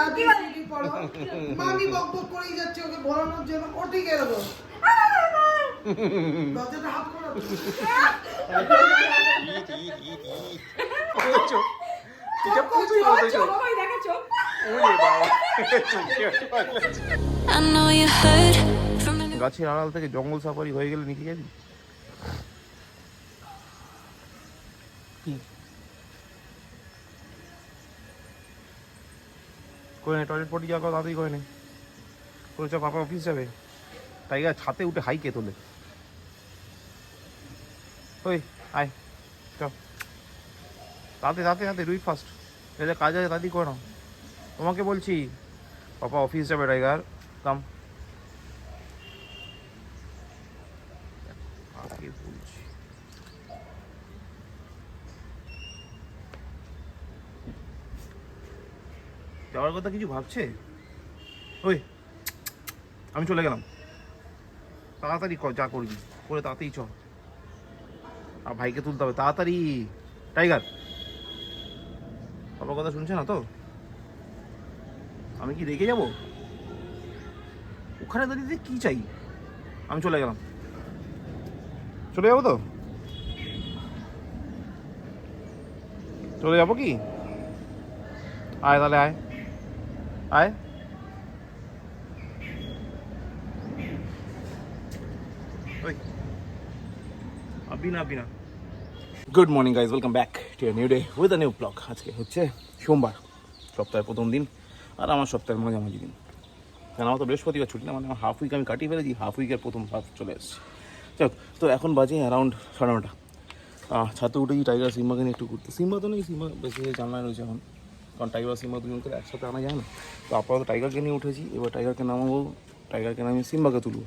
ABCD পড়ো। মামি বকবক করেই যাচ্ছে ওকে ভরানোর জন্য। ও ঠিক আছে তো। দরজাটা হাত করো। গাছের আড়াল থেকে জঙ্গল সাফারি হয়ে গেলে নিচে যাবি? করে নে, টয়লেট পটি যাওয়া তাড়াতাড়ি করে নে। করে চ, পাপা অফিস যাবে। টাইগার ছাতে উঠে হাই কে তোলে। ওই আয়, চ তাতে তাতে তাতে ডু ইট ফাস্ট। এটা কাজ আছে তাড়াতাড়ি করে নাও। তোমাকে বলছি, পাপা অফিস যাবে। টাইগার কাম। আগে বলছি যাওয়ার কথা কিছু ভাবছে? ওই আমি চলে গেলাম, তাড়াতাড়ি কর যা করবি করে তাড়াতাড়ি চ। আর ভাইকে তুলতে হবে তাড়াতাড়ি। টাইগার বাবার কথা শুনছে না তো? আমি কি রেগে যাব? ওখানে দাঁড়িয়ে কি চাই? আমি চলে গেলাম, চলে যাবো তো? চলে যাবো কি? আয় তাহলে, আয় আয়। ওই আবি না, আবি না। Good morning guys, welcome back to a new day with a new blog. আজকে হচ্ছে সোমবার, সপ্তাহের প্রথম দিন, আর আমার সপ্তাহের মাঝামাঝি দিন। কেন আমার তো বৃহস্পতিবার ছুটি না, মানে আমার হাফ উইক আমি কাটিয়ে ফেলেছি, হাফ উইকের প্রথম হাফ চলে এসেছি। যাক, তো এখন বাজে অ্যারাউন্ড 9:30। ছাতে উঠেছি টাইগার সিম্বাকে নিয়ে একটু ঘুরতে। সিম্বা তো নেই, সিম্বা বেশি জানলায় রয়েছে এখন, কারণ টাইগার সিম্বা দুজনকে একসাথে আনা যায় না। তো আপাতত টাইগারকে নিয়ে উঠেছি, এবার টাইগারকে নামাবো, টাইগারকে নামিয়ে সিম্বাকে তুলবো।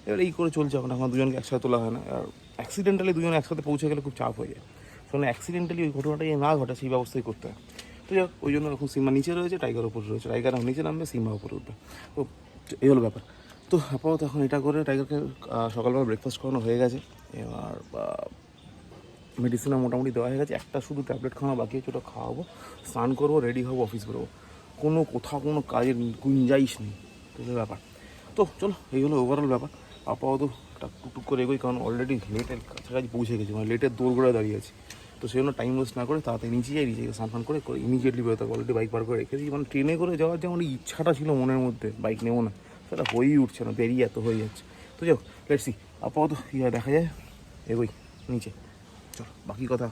এবার এই করে চলছে এখন দুজনকে একসাথে তোলা হয় না। আর অ্যাক্সিডেন্টালি দুজনে একসাথে পৌঁছে গেলে খুব চাপ হয়ে যায়। সেখানে অ্যাক্সিডেন্টালি ওই ঘটনাটা না ঘটে সেই ব্যবস্থাই করতে হয়। তো যাক, ওই জন্য এখন সিম্বা নিচে রয়েছে, টাইগার ওপরে রয়েছে। টাইগার এখন নিচে নামবে, সিম্বা ওপরে উঠবে। তো এই হলো ব্যাপার। তো আপাতত এখন এটা করে টাইগারকে সকালবেলা ব্রেকফাস্ট করানো হয়ে গেছে। এবার মেডিসিনও মোটামুটি দেওয়া হয়ে গেছে, একটা শুধু ট্যাবলেট খাওয়া বাকি আছে, ওটা খাওয়াবো, স্নান করবো, রেডি হবো, অফিস বেরোবো। কোথাও কোনো কাজের গুঞ্জাইশ নেই। তো এই ব্যাপার। তো চলো, এই হলো ওভারঅল ব্যাপার। আপাতত টুকটুক করে এগোই, কারণ অলরেডি লেটের কাছাকাছি পৌঁছে গেছি, মানে লেটের দৌড়গোড়া দাঁড়িয়ে আছি। তো সেই জন্য টাইম ওয়েস্ট না করে তাড়াতাড়ি নিচে যাই, নিচে স্নান ফান করে ইমিডিয়েটলি বেরোতে হবে। অলরেডি বাইক পার করে রেখেছি, মানে ট্রেনে করে যাওয়ার যেমন ইচ্ছাটা ছিল মনের মধ্যে, বাইক নেবো না, সেটা হয়েই উঠছে না, দেরি এত হয়ে যাচ্ছে। তো যাও, লেটস সি আপাতত কী হয় দেখা যায়, এগোই নিচে। চলো, বাকি কথা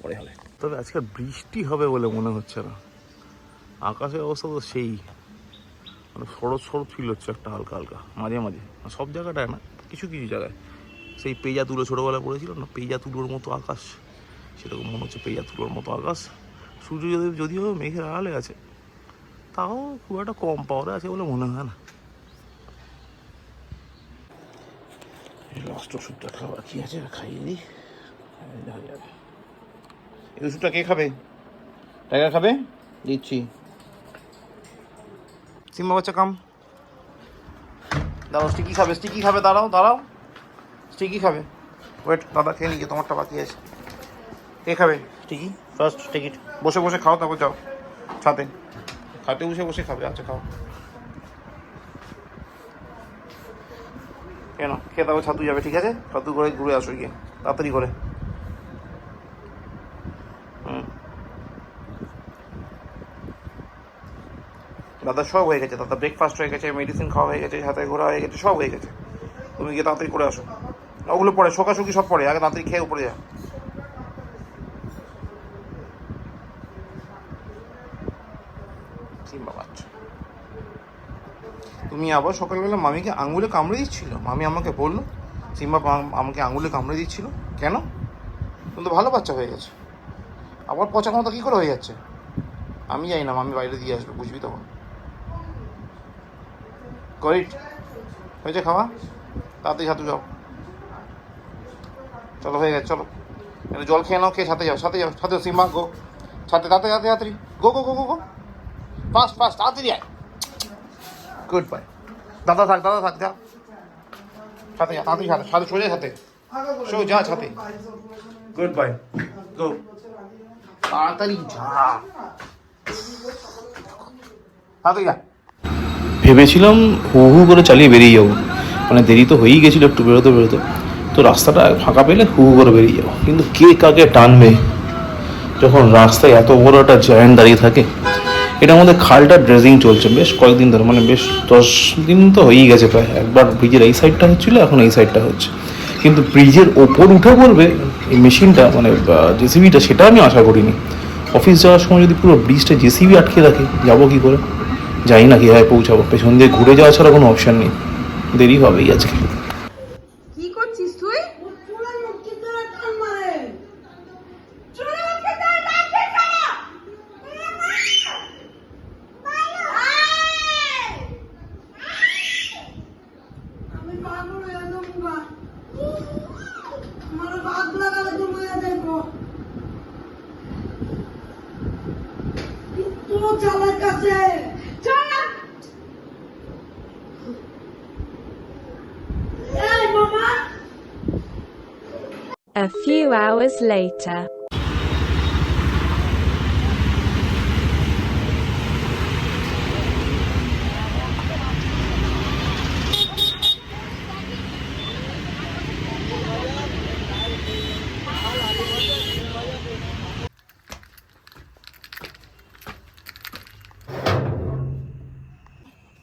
পরে হবে। তবে আজকে বৃষ্টি হবে বলে মনে হচ্ছে না, আকাশের অবস্থা তো সেই, মানে শরৎ ফিল হচ্ছে একটা হালকা হালকা মাঝে মাঝে, সব জায়গাটায় না, কিছু কিছু জায়গায়। সেই পেজা তুলো ছোটোবেলায় পড়েছিল না, পেজা তুলোর মতো আকাশ, সেরকম মনে হচ্ছে পেজা তুলোর মতো আকাশ। সূর্য যদিও মেঘের আড়ালে আছে, তাও খুব একটা কম পাওয়ারে আছে বলে মনে হয় না। লাস্ট ওষুধটা খাবার কি আছে, খাইয়ে দিই। এই ওষুধটা কে খাবে? টাইগার খাবে? দিচ্ছি। সিম্বা বাচ্চা কাম, দাঁড়াও, স্টিকি খাবে, স্টিকি খাবে, দাঁড়াও দাঁড়াও, স্টিকি খাবে। ওয়েট, দাদা খেয়ে নিয়ে তোমারটা বাকি আছে। কে খাবে স্টিকি? ফার্স্ট টিকিট, বসে বসে খাও, তারপর যাও ছাতে, খাতে বসে বসে খাবে। আচ্ছা খাও, কেন খেয়ে তারপর ছাতু যাবে, ঠিক আছে? ছাতু করে ঘুরে আসো গিয়ে তাড়াতাড়ি করে। দাদা সব হয়ে গেছে, দাদা ব্রেকফাস্ট হয়ে গেছে, মেডিসিন খাওয়া হয়ে গেছে, হাতে ঘোরা হয়ে গেছে, সব হয়ে গেছে। তুমি গিয়ে তাড়াতাড়ি করে আসো, ওগুলো পরে শোকাশুকি সব পরে, আগে তাড়াতাড়ি খেয়ে উপরে যা। সিম্বা বাচ্চা, তুমি আবার সকালবেলা মামিকে আঙুলে কামড়ে দিচ্ছিল, মামি আমাকে বললো সিম্বা আমাকে আঙুলে কামড়ে দিচ্ছিল। কেন? তুমি তো ভালো বাচ্চা হয়ে গেছে, আবার পচা ক্ষমতা কী করে হয়ে যাচ্ছে? আমি জানি না, মামি বাইরে দিয়ে আসবে, বুঝবি তখন। করিট হয়েছে খাওয়া, তাড়াতাড়ি ছাতু যাও, চলো হয়ে গেছে, চলো জল খেয়ে নাও, খেয়ে সাথে যাও, সাথে যাও, সাথে সিম্বা গো, সাথে তাড়াতাড়ি তাড়াতাড়ি তাড়াতাড়ি গো গো গো গো গো, ফাস্ট ফাস্ট তাড়াতাড়ি আয়। গুড বাই, দাদা থাক যা, সাথে যা তাড়াতাড়ি, সাথে সাথে সোজা, সাথে সোজা সাথে। গুড বাই, গো, তাড়াতাড়ি যা। তাড়াতাড়ি যা। ভেবেছিলাম হু হু করে চালিয়ে বেরিয়ে যাবো, মানে দেরি তো হয়েই গেছিলো একটু বেরোতে বেরোতে, তো রাস্তাটা ফাঁকা পেলে হু হু করে বেরিয়ে যাবো, কিন্তু কে কাকে টানবে যখন রাস্তায় এত বড় একটা জায়ান্ট দাঁড়িয়ে থাকে। এটার মধ্যে খালটা ড্রেজিং চলছে বেশ কয়েকদিন ধরে, মানে বেশ 10 দিন তো হয়েই গেছে প্রায়। একবার ব্রিজের এই সাইডটা হচ্ছিলো, এখন এই সাইডটা হচ্ছে, কিন্তু ব্রিজের ওপর উঠে পড়বে এই মেশিনটা, মানে জেসিবিটা, সেটা আমি আশা করিনি। অফিস যাওয়ার সময় যদি পুরো ব্রিজটা জেসিবি আটকে রাখে, যাবো কী করে, জানি না কীভাবে পৌঁছাবো, পেছন দিয়ে ঘুরে যাওয়া ছাড়া কোনো অপশান নেই, দেরি হবেই আজকে। কি করছিস তুই? চুলের মুঠি ধরে টান মারে। চুলের মুঠি ধরে টানছিস কেন? আমি পাগল হয়ে যাবো। আমার বাদ লাগালে তো মরে দেখবো। তো চালার কাছে চল। এই মামা A few hours later.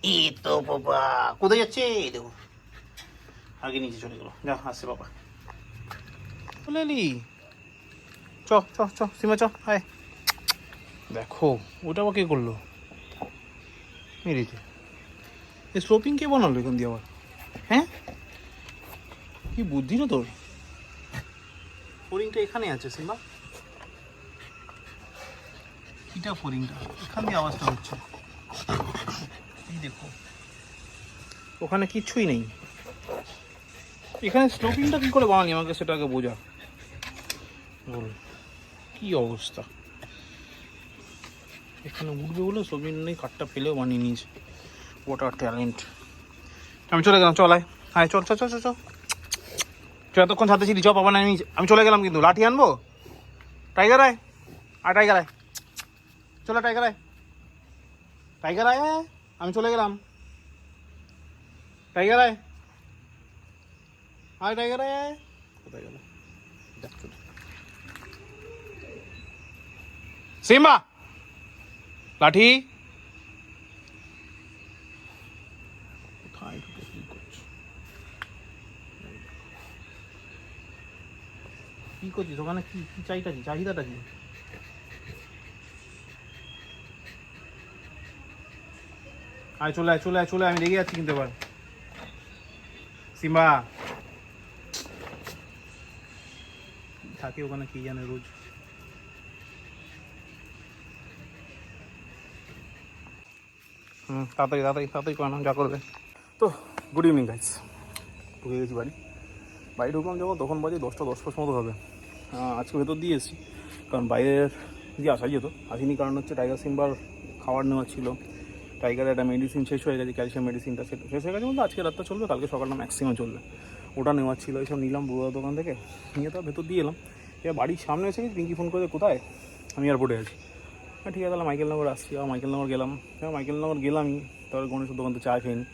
এই তো বাবা কোথায় যাচ্ছে দেখো, আগে নিচে চলে গেল, যা আসছে বাবা। চলে এলি, চ চ চ সীমা চ, হায় দেখো ওটা আবার কে করলো, মেরেছে। এই স্লোপিং কে বানালো এখান দিয়ে আবার, হ্যাঁ কি বুদ্ধি না তোর, ফোরিংটা এখানে আছে সীমা, কিটা ফোরিংটা এখান দিয়ে আওয়াজটা হচ্ছে, এই দেখো ওখানে কিচ্ছুই নেই, এখানে স্লোপিংটা কি করে বানালি আমাকে সেটা আগে বোঝা, বল কি অবস্থা, এখানে উঠবে বলে স্লোপিং নেই, কাঠটা ফেলেও বানিয়ে নিয়েছে, ওটা ট্যালেন্ট। আমি চলে গেলাম, চল আয়, হ্যাঁ চল চল চল চল চল, এতক্ষণ সাথে ছিলি, চ পাবা না, আমি চলে গেলাম, কিন্তু লাঠি আনবো, টাইগার আয়, আর টাইগার আয়, চলো টাইগার আয়, টাইগার আয়, আমি চলে গেলাম, টাইগার আয়, আয় টাইগার আয়, কোথায় গেল সিম্বা, লাঠি কোথায় ঢুকে কি করছো, কি করছিস ওখানে, কি কি চাইটা কি, চাহিদাটা কি, আয় চলে আয় চলে আয় চলে আয়, আমি রেগে যাচ্ছি কিন্তু এবার, সিম্বা থাকে ওখানে কি জানে রোজ, তাড়াতাড়ি তাড়াতাড়ি তাড়াতাড়ি করানো যা করবে। তো গুড ইভিনিং গাইস, ঢুকে গেছি বাড়ি ঢুকলাম যখন, তখন বাজে 10টা 10 মতো হবে। আজকে ভেতর দিয়ে এসেছি, কারণ বাইরের দিয়ে আসা যেত, আসিনি কারণ হচ্ছে টাইগার সিম্বার খাবার নেওয়া ছিল, টাইগারের একটা মেডিসিন শেষ হয়ে গেছে, ক্যালসিয়াম মেডিসিনটা শেষ হয়ে গেছে বলতে আজকে রাতটা চলবে, কালকে সকালটা ম্যাক্সিমাম চলবে, ওটা নেওয়ার ছিল, এইসব নিলাম বড়ুয়া দোকান থেকে, নিয়ে তো ভেতর দিয়ে এলাম। এবার বাড়ির সামনে এসে পিঙ্কি ফোন করে কোথায়, আমি এয়ারপোর্টে আছি, হ্যাঁ ঠিক আছে তাহলে মাইকেলনগর আসছি, আর মাইকেলনগর গেলাম, হ্যাঁ মাইকেলনগর গেলামই, তারপরে গণেশের দোকান তো চা খেয়ে নি,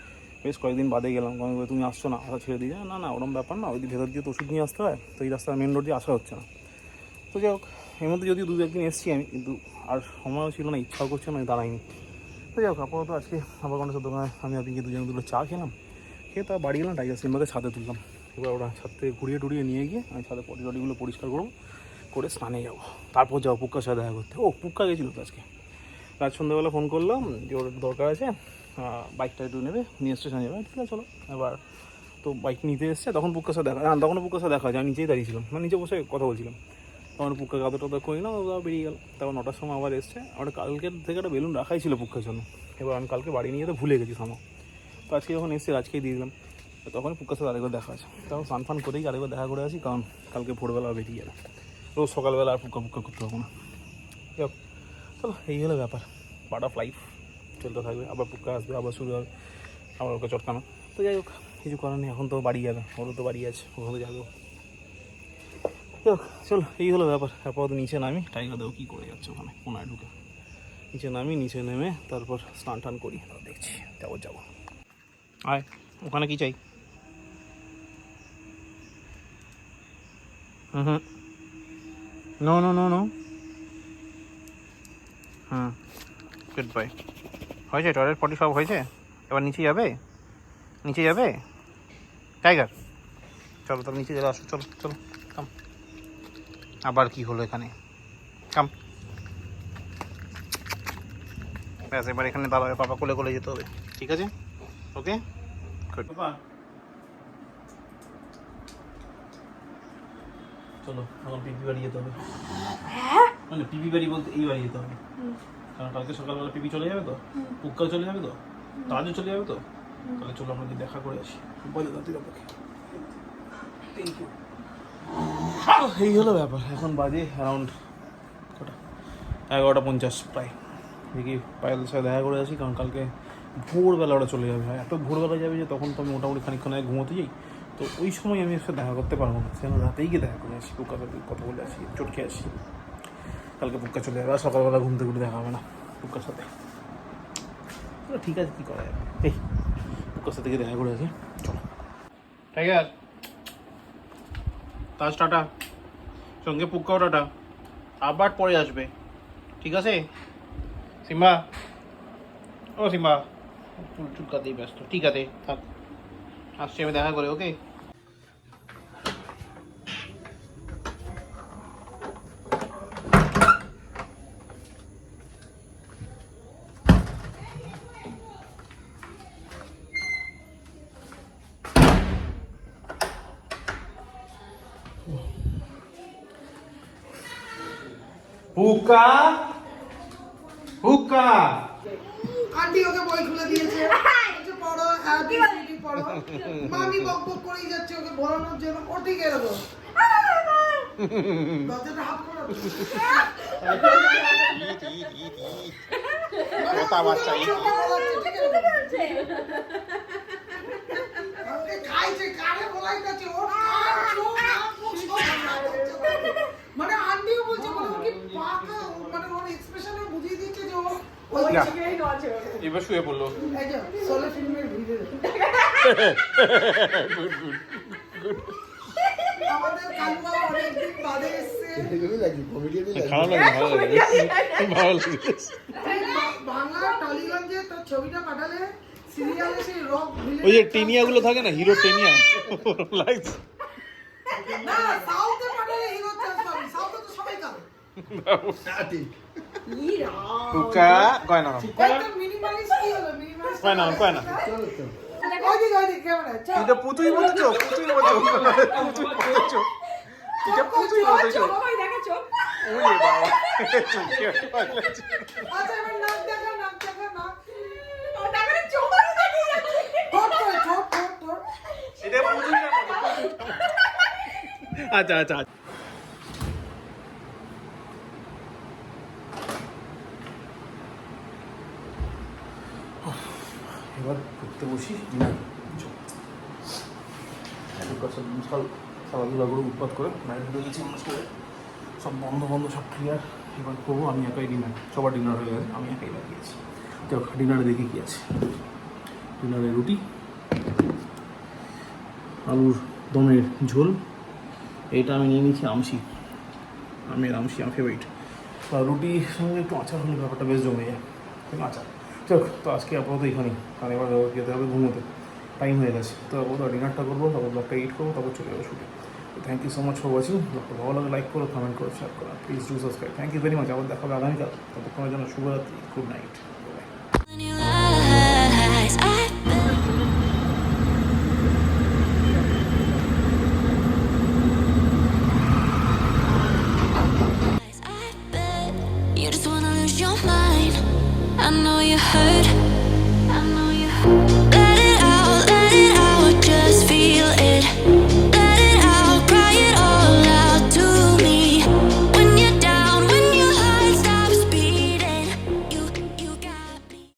বেশ কয়েকদিন বাদে গেলাম, গণেশ বলে তুমি আসছো না, আসা ছেড়ে দিয়ে, না না ওরম ব্যাপার না, ওই ভেতর দিয়ে তো ওষুধ নিয়ে আসতে হয়, তো এই রাস্তার মেন রোড দিয়ে আসা হচ্ছে না। তো যাই হোক, এর মধ্যে যদিও 2-1 দিন এসেছি আমি, কিন্তু আর সময়ও ছিল না, ইচ্ছাও করছে না, আমি দাঁড়াইনি। তো যাই হোক, আপাতত আজকে আবার গণেশের দোকানে আমি আর পিঙ্কি দুজন চা খেলাম, খেয়ে তার বাড়ি গেলাম, টাইগার সিম্বাকে ছাদে তুললাম, এবার ওরা ছাদ থেকে ঘুরিয়ে টুরিয়ে নিয়ে গিয়ে আমি ছাদে পটিগুলো পরিষ্কার করবো, করে স্নানে যাবো, তারপর যাবো পুক্কার সাথে দেখা করতে। ও পুক্কা গেছিলো তো আজকে, রাত সন্ধ্যাবেলা ফোন করলাম যে ওর দরকার আছে, বাইকটা একটু নেবে, নিয়ে স্টেশনে যাবে, ঠিক আছে চলো। এবার তো বাইক নিতে এসছে, তখন পুক্কার সাথে দেখা, তখনও পুক্কার সাথে দেখা যায়, আমি নিচেই দাঁড়িয়েছিলাম, মানে নিচে বসে কথা বলছিলাম, তখন পুক্কা গাদা টাদা করি না, ওরা বেরিয়ে গেল। তারপর 9টার সময় আবার এসছে, আমার কালকের থেকে একটা বেলুন রাখাই ছিল পুক্কার জন্য, এবার আমি কালকে বাড়ি নিয়ে যেতে ভুলে গেছি সামা, তো আজকে যখন এসছে আজকেই দিয়ে দিলাম, তখন পুক্কার সাথে আরেকবার দেখা আছে, তখন স্নান করেই আরেকবার দেখা করে আসি, কারণ কালকে ভোরবেলা বেরিয়ে যাবে, রোজ সকালবেলা আর পুক্কা করতে হবে না। যাক চলো, এই হলো ব্যাপার, পার্ট অফ লাইফ, চলতে থাকবে, আবার পুক্কা আসবে, আবার শুরু হবে, আবার ওকে চটকানো। তো যাই হোক, কিছু করার নেই, এখন তো বাড়ি যাবে, ওরও তো বাড়ি আছে, ওখানে যাবেও। যাই হোক চলো, এই হলো ব্যাপার, আপাতত নিচে নামি, টাইগার দেবো কী করে যাচ্ছে ওখানে কোনায় ঢুকে, নিচে নামি, নিচে নেমে তারপর স্নান টান করি, তারপর দেখছি যাবো। আয়, ওখানে কি চাই? Hmm, no no no no. Good bye. হয়েছে, টয়লেট পটি সব হয়েছে, এবার নিচে যাবে টাইগার। চলো তাহলে নিচে চলে আসো, চলো কাম। আবার কি হলো এখানে? কাম। ব্যাস, এবার এখানে পাপা কোলে যেতে হবে, ঠিক আছে? ওকে, চলো এখন পিপি বাড়ি যেতে হবে। মানে পিপি বাড়ি বলতে এই বাড়ি যেতে হবে, কারণ কালকে সকালবেলা পিপি চলে যাবে তো, পুক্কা চলে যাবে তো, তাজও চলে যাবে তো। তাহলে চলো আমরা দেখা করে আসি। Thank you. এই হলো ব্যাপার। এখন বাজে অ্যারাউন্ড কটা, 11:50 প্রায়। দেখি পায়েলের সাথে দেখা করে আসি, কারণ কালকে ভোরবেলা ওরা চলে যাবে। এত ভোরবেলা যাবে যে তখন তো আমি মোটামুটি খানিকক্ষণ আগে ঘুমোতে যাই, তো ওই সময় আমি এর সাথে দেখা করতে পারবো না। সেখানে রাতেই গিয়ে দেখা করে আসি, পুক্কার সাথে কথা বলে আসি, চটকে আসি। কালকে পুক্কা চলে যাবে, আর সকালবেলা ঘুম থেকে উঠে দেখা হবে না পুক্কার সাথে। ঠিক আছে, কী করা যাবে। এই পুক্কার সাথে গিয়ে দেখা করে আসি, চলো। টাইগার, তাজ টাটা, সঙ্গে পুক্কাও টাটা, আবার পরে আসবে, ঠিক আছে? সিম্বা, ও সিম্বা, চুল চুলকাতেই ব্যস্ত। ঠিক আছে, থাক, আসছি আমি দেখা করে, ওকে? পুক্কা, পুক্কা। আন্টি ওকে বই খুলে দিয়েছে, বলছে পড়ো, ABCD পড়ো। মামি বকবক করেই যাচ্ছে ওকে পড়ানোর জন্য। ও ঠিক এরকম দরজাটা হাত করো। কথা বাচ্চা খাইছে, কারে বলাই যাচ্ছে, ওর কান, চোখ, নাক, মুখ সব ভাঙা যাচ্ছে। মানে আন্টিও বলছে, মানে ও কি পাকা, মানে ওর এক্সপ্রেশনে বুঝিয়ে দিচ্ছে যে ও ওই জায়গায় আছে। এবার শুয়ে পড়লো। এই যে সোলো ফিল্মের ভিডিও আমাদের কালুয়া অনেকদিন বাদে এসছে। ভালো লাগে। বাংলা টালিগঞ্জে তোর ছবিটা পাঠালে সিরিয়ালে সেই রক ওই যে টেনিয়াগুলো থাকে না, হিরো টেনিয়া লাগছে। না, সাউথে পাঠালে হিরো চান্স পাবি, সাউথে তো সবাই কাল। পুক্কা গয়না নাও, একটা মিনিমালিস্ট কি হলো, মিনিমালিস্ট গয়না নাও, গয়না। ওইদিকে ক্যামেরা চল। এটা পুতুই বলছো, এটা পুতুই বলছো। সবাই দেখাচ্ছো। ওরে বাবা, আচ্ছা এবার নাক দেখা, নাক দেখা, নাক। ও দেখালে চোখে দেখে যাচ্ছে। ঠোঁট করে, ঠোঁট। এটা পুতুই না। আচ্ছা। এবার করতে বসি। খেলাধুলা করে উৎপাত করে বাইরে ঢুকে গেছি মানুষ করে, সব বন্ধ সব ক্লিয়ার। এবার করবো আমি একাই ডিনার, সবার ডিনার হয়ে গেছে, আমি একাই লাগিয়েছি। তো ডিনারে দেখি কী আছে। ডিনারে রুটি, আলুর দমের ঝোল, এইটা আমি নিয়ে নিয়েছি আমশি, আমের আমশি, আমার ফেভারিট। রুটির সঙ্গে একটু আচার হলে ব্যাপারটা বেশ জমে যায়, আচার। চল, তো আজকে আপাতত এখানেই, কারণ এবার যেতে হবে ঘুমোতে, টাইম হয়ে গেছে। তো আপাতত ডিনারটা করবো, তারপর ব্লগটা এডিট করবো, তারপর চলে যাবো শুটে। তো thank you so much for watching. ব্লগটা ভালো লাগে লাইক করো, কমেন্ট করো, শেয়ার করো, please do subscribe. Thank you very much. আবার দেখা হবে আগামীকাল। ততক্ষণের জন্য শুভরাত্রি, good night. You just wanna lose your mind. I know you hurt.